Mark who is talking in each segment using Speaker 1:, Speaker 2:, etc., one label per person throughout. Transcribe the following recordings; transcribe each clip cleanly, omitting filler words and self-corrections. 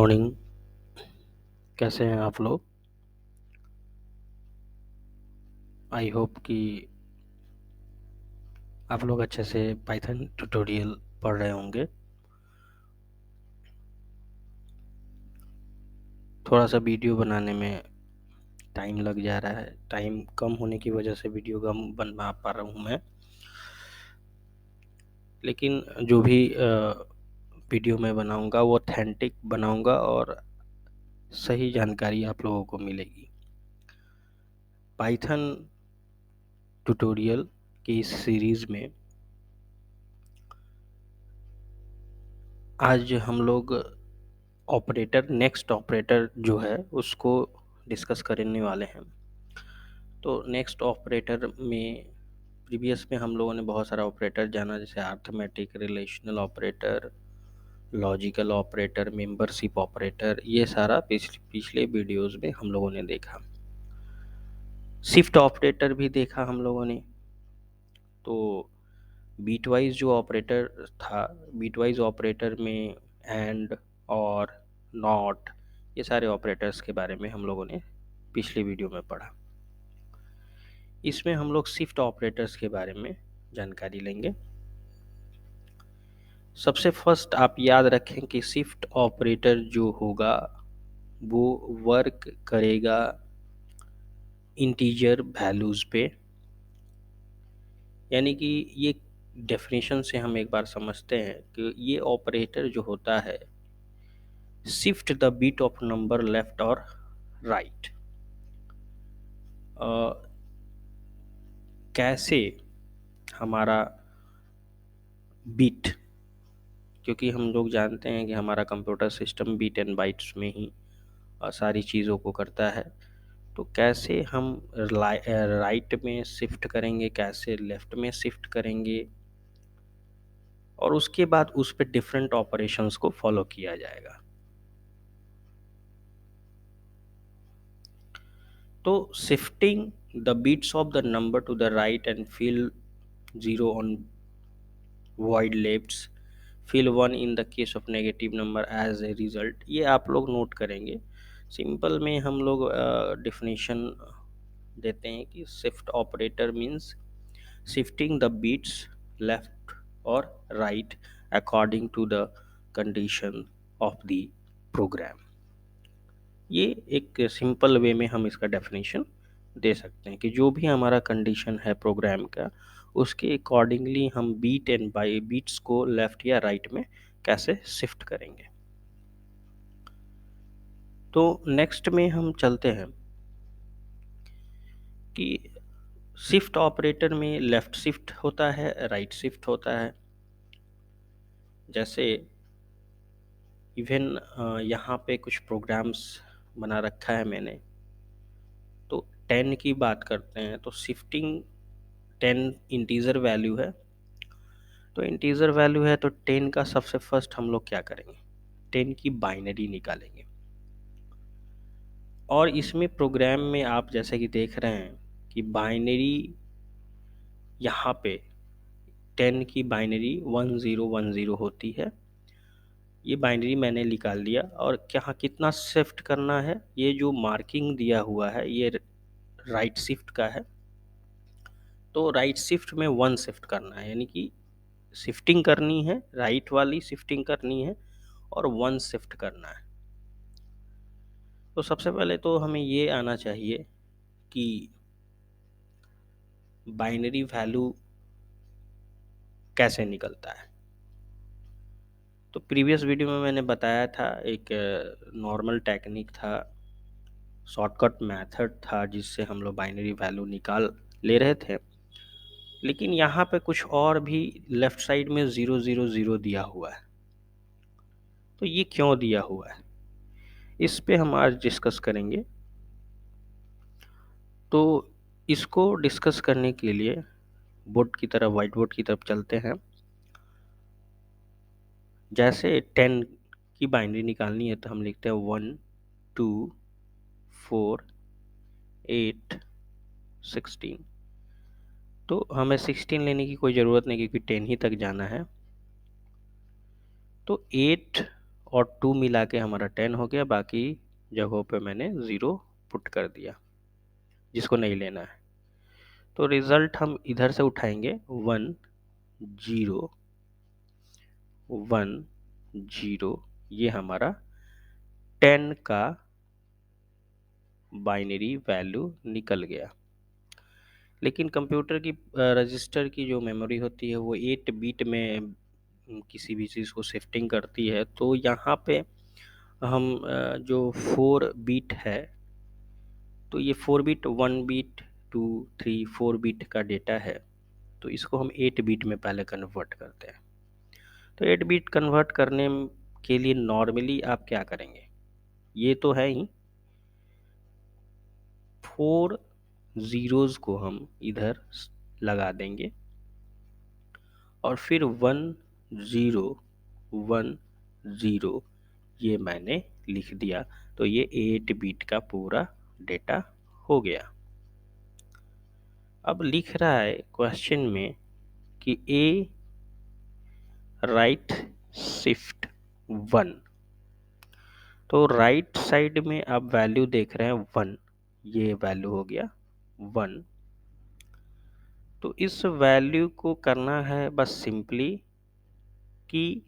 Speaker 1: Morning. कैसे हैं आप लोग? आई होप कि आप लोग अच्छे से पाइथन ट्यूटोरियल पढ़ रहे होंगे। थोड़ा सा वीडियो बनाने में टाइम लग जा रहा है। टाइम कम होने की वजह से वीडियो कम बना पा रहा हूँ मैं, लेकिन जो भी वीडियो मैं बनाऊँगा वो ऑथेंटिक बनाऊँगा और सही जानकारी आप लोगों को मिलेगी। पाइथन ट्यूटोरियल की इस सीरीज़ में आज हम लोग नेक्स्ट ऑपरेटर जो है उसको डिस्कस करने वाले हैं। तो नेक्स्ट ऑपरेटर में प्रीवियस में हम लोगों ने बहुत सारा ऑपरेटर जाना, जैसे arithmetic, relational operator, logical operator, membership operator. ये सारा पिछले वीडियोस में हम लोगों ने देखा। शिफ्ट ऑपरेटर भी देखा हम लोगों ने। तो बीटवाइज जो ऑपरेटर था, बीटवाइज ऑपरेटर में एंड और नॉट, ये सारे ऑपरेटर्स के बारे में हम लोगों ने पिछले वीडियो में पढ़ा। इसमें हम लोग शिफ्ट ऑपरेटर्स के बारे में जानकारी लेंगे। सबसे फर्स्ट आप याद रखें कि शिफ्ट ऑपरेटर जो होगा वो वर्क करेगा इंटीजर वैल्यूज़ पे। यानी कि ये डेफिनेशन से हम एक बार समझते हैं कि ये ऑपरेटर जो होता है, shift the bit of number left और राइट। कैसे हमारा बिट, क्योंकि हम लोग जानते हैं कि हमारा computer system bit and bytes में ही सारी चीज़ों को करता है। तो कैसे हम राइट में शिफ्ट करेंगे, कैसे लेफ्ट में शिफ्ट करेंगे, और उसके बाद उस पर डिफरेंट ऑपरेशंस को फॉलो किया जाएगा। तो shifting the bits of the number to the right and fill 0 on void lefts, fill 1 in the case of negative number as a result, ये आप लोग नोट करेंगे। सिंपल में हम लोग डेफिनेशन देते हैं कि shift operator means shifting the bits left और right according to the condition of the program. ये एक सिंपल वे में हम इसका डेफिनेशन दे सकते हैं कि जो भी हमारा कंडीशन है प्रोग्राम का, उसके अकॉर्डिंगली हम बीट एंड बाई बीट्स को लेफ्ट या राइट में कैसे शिफ्ट करेंगे। तो नेक्स्ट में हम चलते हैं कि शिफ्ट ऑपरेटर में लेफ्ट शिफ्ट होता है, राइट शिफ्ट होता है। जैसे इवन यहाँ पे कुछ प्रोग्राम्स बना रखा है मैंने। तो 10 की बात करते हैं तो शिफ्टिंग 10 इंटीजर वैल्यू है। तो इंटीजर वैल्यू है तो 10 का सबसे फर्स्ट हम लोग क्या करेंगे, 10 की बाइनरी निकालेंगे। और इसमें प्रोग्राम में आप जैसे कि देख रहे हैं कि बाइनरी यहाँ पे 10 की बाइनरी 1010 होती है। ये बाइनरी मैंने निकाल दिया। और क्या कितना शिफ्ट करना है, ये जो मार्किंग दिया हुआ है ये राइट शिफ्ट का है। तो राइट शिफ्ट में 1 शिफ्ट करना है, यानी कि शिफ्टिंग करनी है, राइट वाली शिफ्टिंग करनी है और 1 शिफ्ट करना है। तो सबसे पहले तो हमें ये आना चाहिए कि बाइनरी वैल्यू कैसे निकलता है। तो प्रीवियस वीडियो में मैंने बताया था, एक नॉर्मल टेक्निक था, शॉर्टकट मेथड था, जिससे हम लोग बाइनरी वैल्यू निकाल ले रहे थे। लेकिन यहाँ पे कुछ और भी लेफ्ट साइड में 000 दिया हुआ है। तो ये क्यों दिया हुआ है, इस पे हम आज डिस्कस करेंगे। तो इसको डिस्कस करने के लिए बोर्ड की तरफ, व्हाइट बोर्ड की तरफ चलते हैं। जैसे 10 की बाइनरी निकालनी है तो हम लिखते हैं 1 2 4 8 16। तो हमें 16 लेने की कोई ज़रूरत नहीं, क्योंकि 10 ही तक जाना है। तो 8 और 2 मिला के हमारा 10 हो गया, बाकी जगहों पे मैंने 0 पुट कर दिया जिसको नहीं लेना है। तो रिजल्ट हम इधर से उठाएंगे 1 0 1 0, ये हमारा 10 का बाइनरी वैल्यू निकल गया। लेकिन कंप्यूटर की रजिस्टर की जो मेमोरी होती है वो 8 बिट में किसी भी चीज़ को शिफ्टिंग करती है, तो यहाँ पे हम जो 4 बिट है, तो ये 4 बिट 1 बिट 2 3 4 बिट का डेटा है, तो इसको हम 8 बिट में पहले कन्वर्ट करते हैं। तो 8 बिट कन्वर्ट करने के लिए नॉर्मली आप क्या करेंगे, ये तो है ही, 4 ज़ीरोज़ को हम इधर लगा देंगे और फिर 1 0 1 0 ये मैंने लिख दिया, तो ये 8 बिट का पूरा डेटा हो गया। अब लिख रहा है क्वेश्चन में कि ए राइट शिफ्ट 1, तो राइट साइड में आप वैल्यू देख रहे हैं 1, ये वैल्यू हो गया 1। तो इस वैल्यू को करना है बस सिंपली कि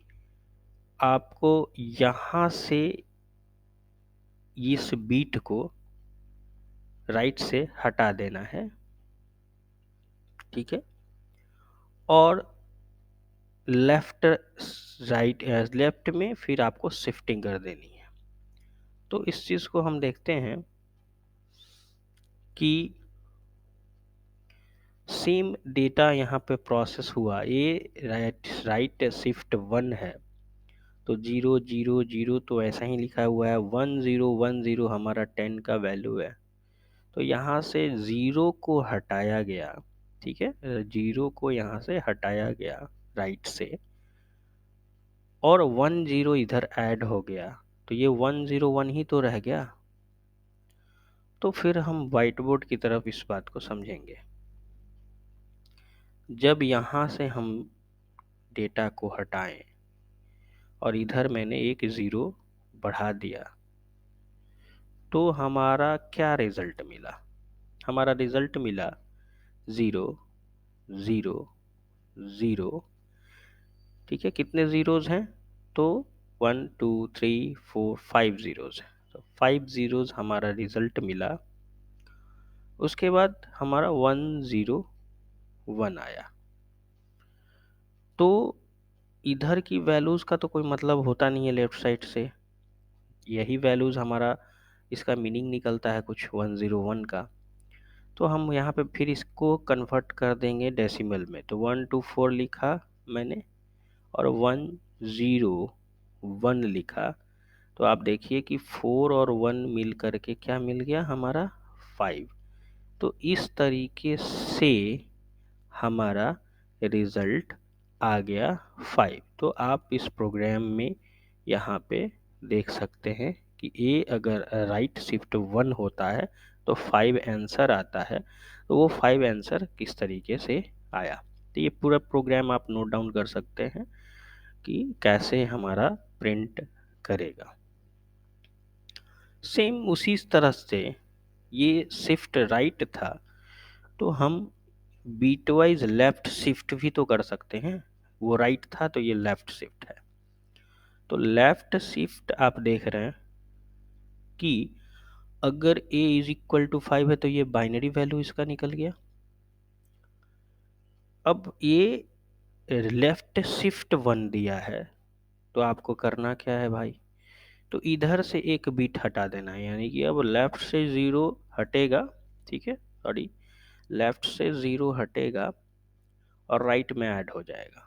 Speaker 1: आपको यहाँ से इस बीट को राइट से हटा देना है, ठीक है, और लेफ्ट लेफ्ट में फिर आपको शिफ्टिंग कर देनी है। तो इस चीज़ को हम देखते हैं कि सेम डेटा यहाँ पे प्रोसेस हुआ, ये राइट शिफ्ट 1 है, तो 0 0 0 तो ऐसा ही लिखा हुआ है, 1 0 1 0 हमारा 10 का वैल्यू है, तो यहाँ से 0 को हटाया गया, ठीक है, 0 को यहाँ से हटाया गया राइट से, और 1 0 इधर ऐड हो गया, तो ये 1 0 1 ही तो रह गया। तो फिर हम व्हाइट बोर्ड की तरफ इस बात को समझेंगे। जब यहाँ से हम डेटा को हटाएं और इधर मैंने एक 0 बढ़ा दिया, तो हमारा क्या रिजल्ट मिला, हमारा रिजल्ट मिला 0 0 0, ठीक है, कितने ज़ीरोज़ हैं, तो 1 2 3 4 5 ज़ीरोज़ हैं, तो 5 ज़ीरोज़ हमारा रिजल्ट मिला। उसके बाद हमारा 1 0 1 आया, तो इधर की वैल्यूज़ का तो कोई मतलब होता नहीं है लेफ्ट साइड से, यही वैल्यूज़ हमारा इसका मीनिंग निकलता है कुछ 1 0 1 का। तो हम यहाँ पे फिर इसको कन्वर्ट कर देंगे डेसिमल में, तो 1 2 4 लिखा मैंने और 1 0 1 लिखा, तो आप देखिए कि 4 और 1 मिल करके क्या मिल गया हमारा 5। तो इस तरीके से हमारा रिज़ल्ट आ गया 5। तो आप इस प्रोग्राम में यहाँ पे देख सकते हैं कि ए अगर राइट शिफ्ट 1 होता है तो 5 आंसर आता है, तो वो 5 आंसर किस तरीके से आया। तो ये पूरा प्रोग्राम आप नोट डाउन कर सकते हैं कि कैसे हमारा प्रिंट करेगा। सेम उसी तरह से ये शिफ्ट राइट था, तो हम बीटवाइज लेफ्ट शिफ्ट भी तो कर सकते हैं, वो राइट था तो ये लेफ्ट शिफ्ट है। तो लेफ्ट शिफ्ट आप देख रहे हैं कि अगर a इज इक्वल टू 5 है तो ये बाइनरी वैल्यू इसका निकल गया। अब ये लेफ्ट शिफ्ट 1 दिया है, तो आपको करना क्या है भाई, तो इधर से एक बिट हटा देना है, यानी कि अब लेफ्ट से 0 हटेगा, ठीक है, सॉरी, लेफ्ट से 0 हटेगा और राइट में ऐड हो जाएगा।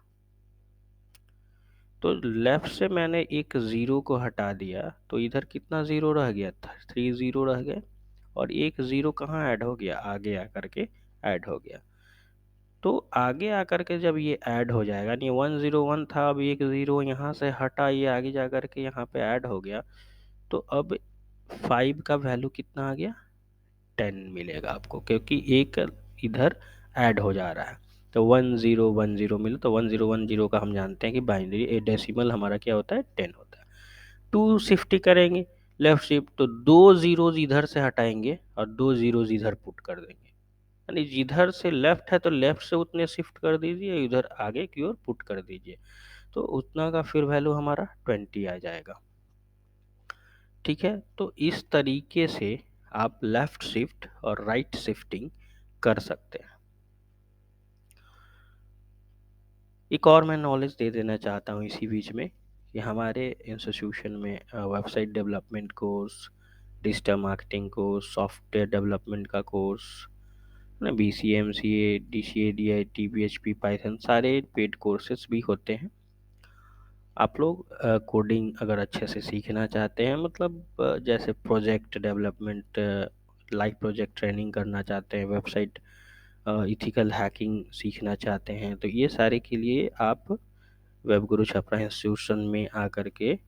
Speaker 1: तो लेफ्ट से मैंने एक 0 को हटा दिया, तो इधर कितना 0 रह गया, 3 0 रह गए, और एक 0 कहाँ ऐड हो गया, आगे आकर के ऐड हो गया। तो आगे आकर के जब ये ऐड हो जाएगा, यानी 1 0 1 था, अब एक 0 यहाँ से हटा, ये आगे जा कर के यहाँ पे ऐड हो गया, तो अब 5 का वैल्यू कितना आ गया, 10 मिलेगा आपको, क्योंकि एक इधर ऐड हो जा रहा है। तो 1 0 1 0 मिले, तो 1 0 1 0 का हम जानते हैं कि बाइनरी डेसिमल हमारा क्या होता है, 10 होता है। टू शिफ्ट करेंगे लेफ्ट शिफ्ट, तो दो जीरोज इधर से हटाएंगे और दो जीरोज इधर पुट कर देंगे, यानी जिधर से लेफ्ट है तो लेफ्ट से उतने शिफ्ट कर दीजिए, इधर आगे की ओर पुट कर दीजिए, तो उतना का फिर वैल्यू हमारा 20 आ जाएगा। ठीक है, तो इस तरीके से आप लेफ्ट शिफ्ट और राइट शिफ्टिंग कर सकते हैं। एक और मैं नॉलेज दे देना चाहता हूँ इसी बीच में कि हमारे इंस्टीट्यूशन में website development course, digital marketing course, software development का कोर्स ना, BCA, MCA, DCA, DIT, PHP, Python सारे पेड कोर्सेज भी होते हैं। आप लोग कोडिंग अगर अच्छे से सीखना चाहते हैं, मतलब जैसे project development, live project training करना चाहते हैं, वेबसाइट इथिकल हैकिंग सीखना चाहते हैं, तो ये सारे के लिए आप वेब गुरु छपरा इंस्टीट्यूशन में आकर के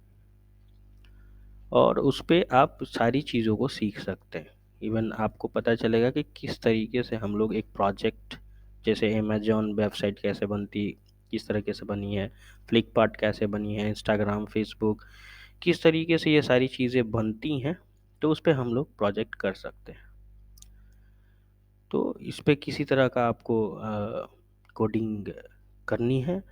Speaker 1: और उस पे आप सारी चीज़ों को सीख सकते हैं। इवन आपको पता चलेगा कि किस तरीके से हम लोग एक प्रोजेक्ट, जैसे अमेजॉन वेबसाइट कैसे बनती, किस तरीके से बनी है, फ्लिपकार्ट कैसे बनी है, इंस्टाग्राम, फेसबुक, किस तरीके से ये सारी चीज़ें बनती हैं, तो उस पे हम लोग प्रोजेक्ट कर सकते हैं। तो इस पे किसी तरह का आपको कोडिंग करनी है,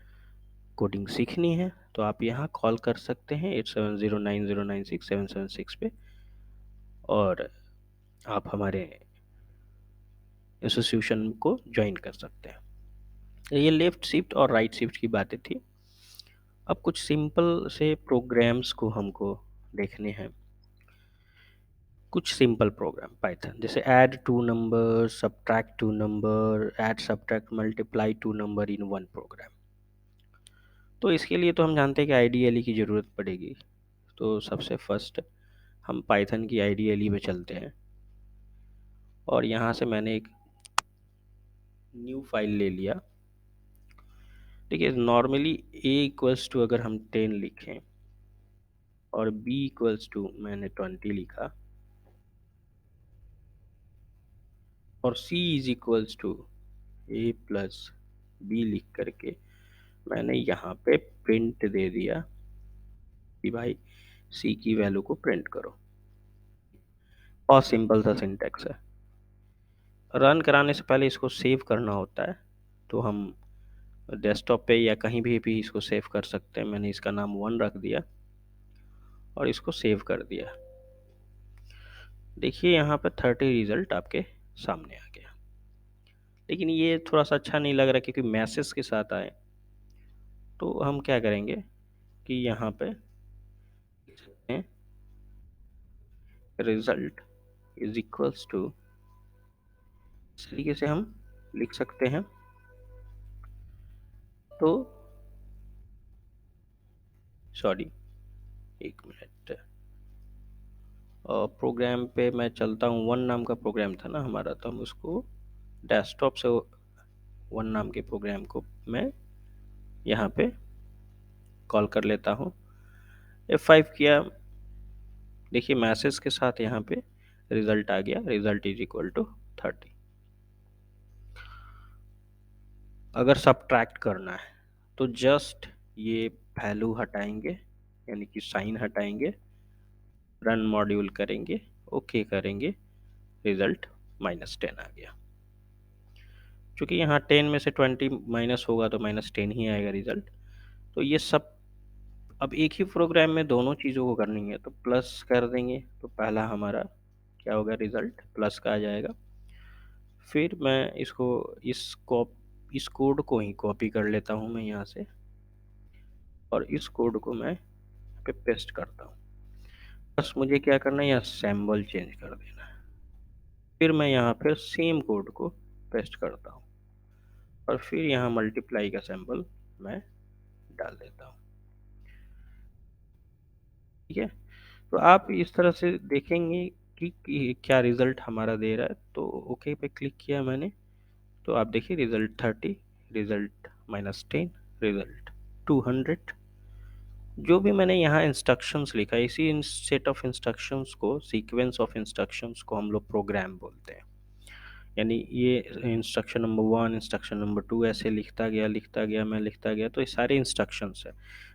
Speaker 1: कोडिंग सीखनी है, तो आप यहाँ कॉल कर सकते हैं 8709096776 पे, और आप हमारे इंस्टीट्यूशन को ज्वाइन कर सकते हैं। तो ये लेफ्ट शिफ्ट और राइट शिफ्ट की बातें थी। अब कुछ सिंपल से प्रोग्राम्स को हमको देखने हैं। कुछ सिंपल प्रोग्राम पाइथन, जैसे add two number, subtract two number, add subtract multiply two number in one program. तो इसके लिए तो हम जानते हैं कि IDLE की ज़रूरत पड़ेगी। तो सबसे फर्स्ट हम पाइथन की IDLE पे चलते हैं, और यहाँ से मैंने एक न्यू फाइल ले लिया। देखिए, नॉर्मली A = अगर हम 10 लिखें और B = मैंने 20 लिखा, और C = A + B लिख करके मैंने यहाँ पे प्रिंट दे दिया कि भाई C की वैल्यू को प्रिंट करो। और सिंपल सा सिंटैक्स है। रन कराने से पहले इसको सेव करना होता है, तो हम डेस्कटॉप पे या कहीं भी इसको सेव कर सकते हैं। मैंने इसका नाम 1 रख दिया और इसको सेव कर दिया। देखिए यहाँ पे 30 रिजल्ट आपके सामने आ गया, लेकिन ये थोड़ा सा अच्छा नहीं लग रहा क्योंकि मैसेज के साथ आए। तो हम क्या करेंगे कि यहाँ पे रिजल्ट इज इक्वल्स टू, इस तरीके से हम लिख सकते हैं। तो सॉरी, एक मिनट, प्रोग्राम पे मैं चलता हूँ। 1 नाम का प्रोग्राम था ना हमारा, तो हम उसको डेस्कटॉप से 1 नाम के प्रोग्राम को मैं यहाँ पे कॉल कर लेता हूँ। F5 किया, देखिए मैसेज के साथ यहाँ पे रिजल्ट आ गया, रिजल्ट इज इक्वल टू 30। अगर सब्ट्रैक्ट करना है तो जस्ट ये वैल्यू हटाएंगे, यानी कि साइन हटाएंगे, रन मॉड्यूल करेंगे, ओके करेंगे, रिजल्ट -10 आ गया। क्योंकि यहाँ 10 में से 20 माइनस होगा तो -10 ही आएगा रिजल्ट। तो ये सब अब एक ही प्रोग्राम में दोनों चीज़ों को करनी है, तो प्लस कर देंगे, तो पहला हमारा क्या होगा, रिजल्ट प्लस का आ जाएगा। फिर मैं इसको इस कोड को ही कॉपी कर लेता हूँ मैं यहाँ से, और इस कोड को मैं यहाँ पे पेस्ट करता हूँ। बस मुझे क्या करना है, यहाँ सिंबल चेंज कर देना है। फिर मैं यहाँ पर सेम कोड को पेस्ट करता हूँ, और फिर यहाँ मल्टीप्लाई का सिंबल मैं डाल देता हूँ। ठीक है, तो आप इस तरह से देखेंगे कि क्या रिज़ल्ट हमारा दे रहा है। तो ओके पे क्लिक किया मैंने, तो आप देखिए रिज़ल्ट 30, रिज़ल्ट -10, रिज़ल्ट 200। जो भी मैंने यहाँ इंस्ट्रक्शंस लिखा है, इसी सेट ऑफ इंस्ट्रक्शंस को, सीक्वेंस ऑफ इंस्ट्रक्शंस को हम लोग प्रोग्राम बोलते हैं। यानी ये इंस्ट्रक्शन नंबर 1, इंस्ट्रक्शन नंबर 2 ऐसे लिखता गया, मैं लिखता गया, तो ये सारे इंस्ट्रक्शंस है।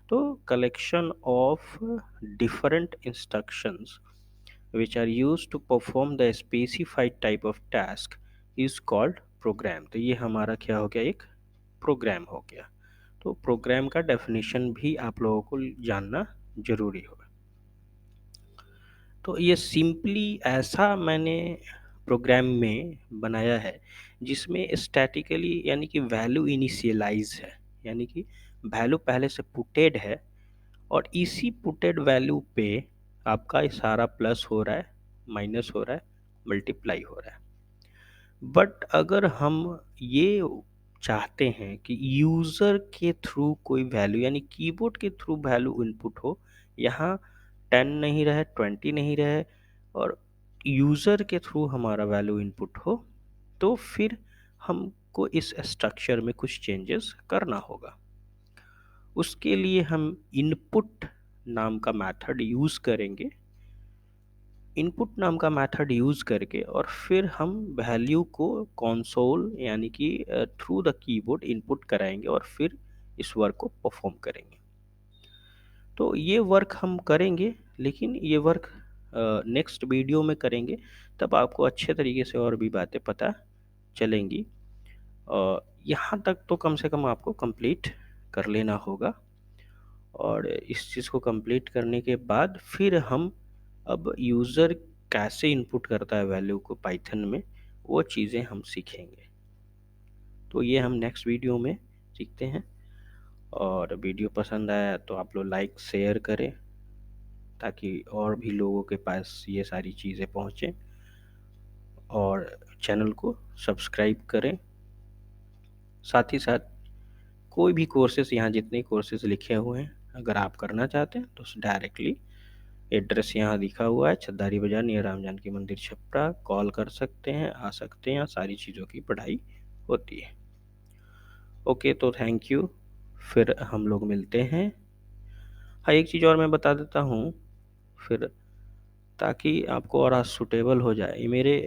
Speaker 1: तो collection of different instructions which are used to perform the specified type of task is called program। तो ये हमारा क्या हो गया, एक प्रोग्राम हो गया। तो प्रोग्राम का डेफिनेशन भी आप लोगों को जानना जरूरी होगा। तो ये सिंपली ऐसा मैंने प्रोग्राम में बनाया है जिसमें स्टैटिकली यानी कि वैल्यू इनिशियलाइज है, यानी कि वैल्यू पहले से पुटेड है और इसी पुटेड वैल्यू पे आपका ये सारा प्लस हो रहा है, माइनस हो रहा है, मल्टीप्लाई हो रहा है। बट अगर हम ये चाहते हैं कि यूज़र के थ्रू कोई वैल्यू यानी कीबोर्ड के थ्रू वैल्यू इनपुट हो, यहाँ 10 नहीं रहे, 20 नहीं रहे और यूज़र के थ्रू हमारा वैल्यू इनपुट हो, तो फिर हमको इस स्ट्रक्चर में कुछ चेंजेस करना होगा। उसके लिए हम इनपुट नाम का मेथड यूज़ करेंगे। इनपुट नाम का मेथड यूज़ करके और फिर हम वैल्यू को कंसोल यानी कि थ्रू द कीबोर्ड इनपुट कराएंगे और फिर इस वर्क को परफॉर्म करेंगे। तो ये वर्क हम करेंगे, लेकिन ये वर्क नेक्स्ट वीडियो में करेंगे, तब आपको अच्छे तरीके से और भी बातें पता चलेंगी। यहाँ तक तो कम से कम आपको कंप्लीट कर लेना होगा और इस चीज़ को कंप्लीट करने के बाद फिर हम अब यूज़र कैसे इनपुट करता है वैल्यू को पाइथन में, वो चीज़ें हम सीखेंगे। तो ये हम नेक्स्ट वीडियो में सीखते हैं। और वीडियो पसंद आया तो आप लोग लाइक शेयर करें ताकि और भी लोगों के पास ये सारी चीज़ें पहुँचें, और चैनल को सब्सक्राइब करें। साथ ही साथ कोई भी कोर्सेज़, यहाँ जितने कोर्सेज़ लिखे हुए हैं, अगर आप करना चाहते हैं तो डायरेक्टली एड्रेस यहाँ दिखा हुआ है, छदारी बाजार नियर राम जानकी मंदिर छपरा, कॉल कर सकते हैं, आ सकते हैं, सारी चीज़ों की पढ़ाई होती है। ओके, तो थैंक यू, फिर हम लोग मिलते हैं। हाँ, एक चीज़ और मैं बता देता हूँ फिर, ताकि आपको और आज सूटेबल हो जाए। ये मेरे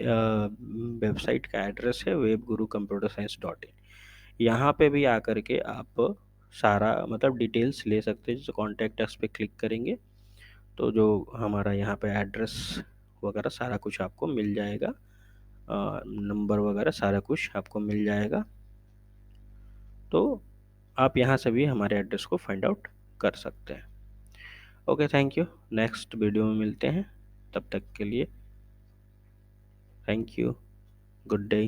Speaker 1: वेबसाइट का एड्रेस है webgurukcomputerscience.in। यहाँ पे भी आकर के आप सारा मतलब डिटेल्स ले सकते हैं। जैसे कॉन्टैक्ट अस पे क्लिक करेंगे तो जो हमारा यहाँ पे एड्रेस वगैरह सारा कुछ आपको मिल जाएगा, नंबर वगैरह सारा कुछ आपको मिल जाएगा। तो आप यहाँ से भी हमारे एड्रेस को फाइंड आउट कर सकते हैं। Okay, thank you, next video में मिलते हैं, तब तक के लिए थैंक यू, गुड डे।